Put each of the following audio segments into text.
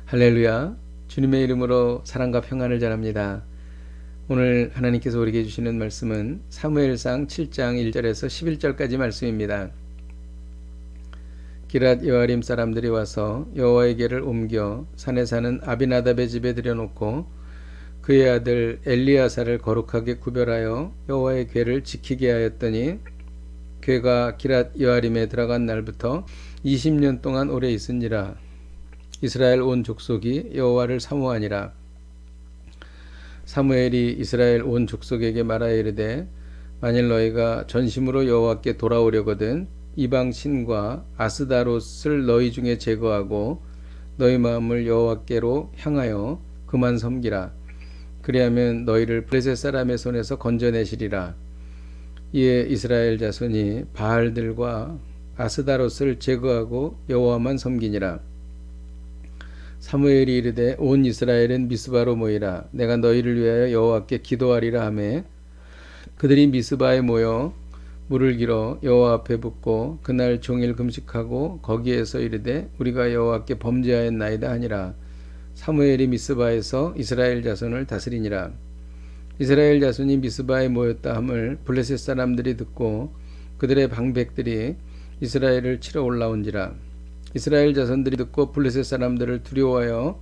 할렐루야. 주님의 이름으로 사랑과 평안을 전합니다. 오늘 하나님께서 우리에게 주시는 말씀은 사무엘상 7장 1절에서 11절까지 말씀입니다. 기랏 여아림 사람들이 와서 여호와의 궤를 옮겨 산에 사는 아비나답의 집에 들여놓고 그의 아들 엘리야사를 거룩하게 구별하여 여호와의 궤를 지키게 하였더니 궤가 기랏 여아림에 들어간 날부터 20년 동안 오래 있은지라. 이스라엘 온 족속이 여호와를 사모하니라. 사무엘이 이스라엘 온 족속에게 말하여 이르되 만일 너희가 전심으로 여호와께 돌아오려거든 이방 신과 아스다롯을 너희 중에 제거하고 너희 마음을 여호와께로 향하여 그만 섬기라. 그리하면 너희를 블레셋 사람의 손에서 건져내시리라. 이에 이스라엘 자손이 바알들과 아스다롯을 제거하고 여호와만 섬기니라. 사무엘이 이르되 온 이스라엘은 미스바로 모이라. 내가 너희를 위하여 여호와께 기도하리라 하매 그들이 미스바에 모여 물을 길어 여호와 앞에 붓고 그날 종일 금식하고 거기에서 이르되 우리가 여호와께 범죄하였나이다 하니라. 사무엘이 미스바에서 이스라엘 자손을 다스리니라. 이스라엘 자손이 미스바에 모였다 함을 블레셋 사람들이 듣고 그들의 방백들이 이스라엘을 치러 올라온지라. 이스라엘 자손들이 듣고 블레셋 사람들을 두려워하여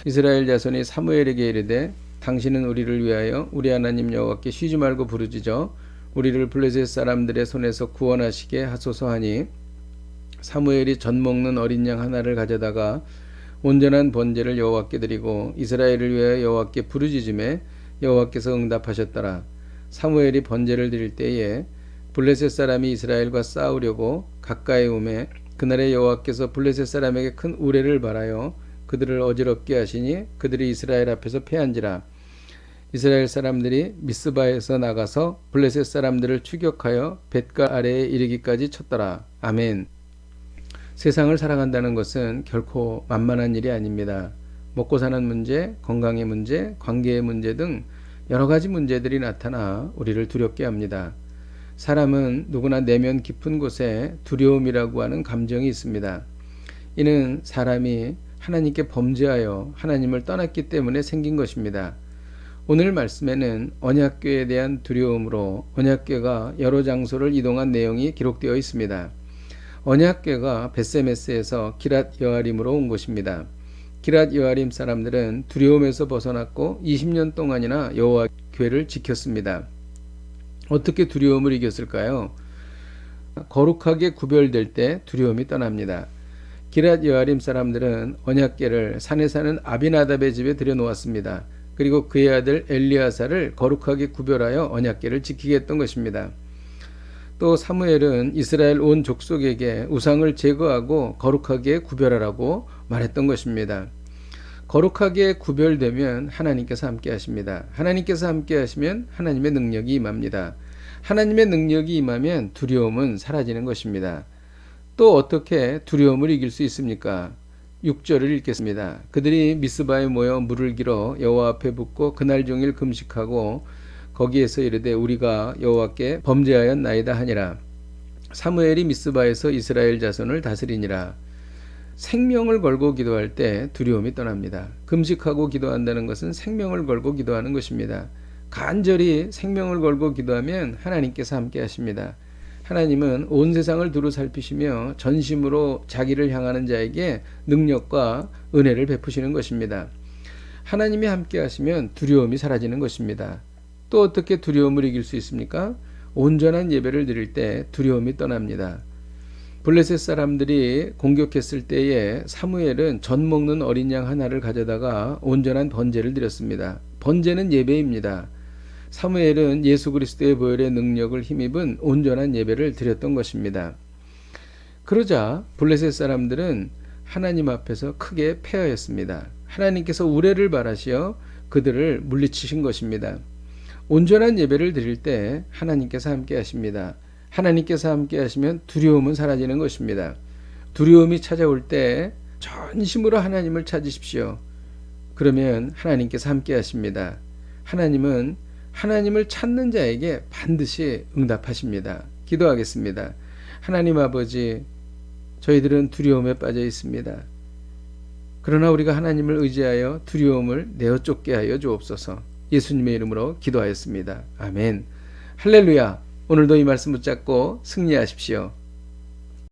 이스라엘 자손이 사무엘에게 이르되 당신은 우리를 위하여 우리 하나님 여호와께 쉬지 말고 부르짖어 우리를 블레셋 사람들의 손에서 구원하시게 하소서 하니 사무엘이 젖 먹는 어린 양 하나를 가져다가 온전한 번제를 여호와께 드리고 이스라엘을 위하여 여호와께 부르짖음에 여호와께서 응답하셨더라. 사무엘이 번제를 드릴 때에 블레셋 사람이 이스라엘과 싸우려고 가까이 오매 그날에 여호와께서 블레셋 사람에게 큰 우레를 발하여 그들을 어지럽게 하시니 그들이 이스라엘 앞에서 패한지라. 이스라엘 사람들이 미스바에서 나가서 블레셋 사람들을 추격하여 벳가 아래에 이르기까지 쳤더라. 아멘. 세상을 살아간다는 것은 결코 만만한 일이 아닙니다. 먹고 사는 문제, 건강의 문제, 관계의 문제 등 여러 가지 문제들이 나타나 우리를 두렵게 합니다. 사람은 누구나 내면 깊은 곳에 두려움이라고 하는 감정이 있습니다. 이는 사람이 하나님께 범죄하여 하나님을 떠났기 때문에 생긴 것입니다. 오늘 말씀에는 언약궤에 대한 두려움으로 언약궤가 여러 장소를 이동한 내용이 기록되어 있습니다. 언약궤가 벳세메스에서 기랏 여아림으로 온 곳입니다. 기랏 여아림 사람들은 두려움에서 벗어났고 20년 동안이나 여호와 궤를 지켰습니다. 어떻게 두려움을 이겼을까요? 거룩하게 구별될 때 두려움이 떠납니다. 기랏 여아림 사람들은 언약궤를 산에 사는 아비나답의 집에 들여놓았습니다. 그리고 그의 아들 엘리야사를 거룩하게 구별하여 언약궤를 지키게 했던 것입니다. 또 사무엘은 이스라엘 온 족속에게 우상을 제거하고 거룩하게 구별하라고 말했던 것입니다. 거룩하게 구별되면 하나님께서 함께 하십니다. 하나님께서 함께 하시면 하나님의 능력이 임합니다. 하나님의 능력이 임하면 두려움은 사라지는 것입니다. 또 어떻게 두려움을 이길 수 있습니까? 6절을 읽겠습니다. 그들이 미스바에 모여 물을 길어 여호와 앞에 붓고 그날 종일 금식하고 거기에서 이르되 우리가 여호와께 범죄하였나이다 하니라. 사무엘이 미스바에서 이스라엘 자손을 다스리니라. 생명을 걸고 기도할 때 두려움이 떠납니다. 금식하고 기도한다는 것은 생명을 걸고 기도하는 것입니다. 간절히 생명을 걸고 기도하면 하나님께서 함께 하십니다. 하나님은 온 세상을 두루 살피시며 전심으로 자기를 향하는 자에게 능력과 은혜를 베푸시는 것입니다. 하나님이 함께 하시면 두려움이 사라지는 것입니다. 또 어떻게 두려움을 이길 수 있습니까? 온전한 예배를 드릴 때 두려움이 떠납니다. 블레셋 사람들이 공격했을 때에 사무엘은 젖 먹는 어린 양 하나를 가져다가 온전한 번제를 드렸습니다. 번제는 예배입니다. 사무엘은 예수 그리스도의 보혈의 능력을 힘입은 온전한 예배를 드렸던 것입니다. 그러자 블레셋 사람들은 하나님 앞에서 크게 패하였습니다. 하나님께서 우레를 발하시어 그들을 물리치신 것입니다. 온전한 예배를 드릴 때 하나님께서 함께 하십니다. 하나님께서 함께 하시면 두려움은 사라지는 것입니다. 두려움이 찾아올 때 전심으로 하나님을 찾으십시오. 그러면 하나님께서 함께 하십니다. 하나님은 하나님을 찾는 자에게 반드시 응답하십니다. 기도하겠습니다. 하나님 아버지, 저희들은 두려움에 빠져 있습니다. 그러나 우리가 하나님을 의지하여 두려움을 내어 쫓게 하여 주옵소서. 예수님의 이름으로 기도하였습니다. 아멘. 할렐루야. 오늘도 이 말씀 붙잡고 승리하십시오.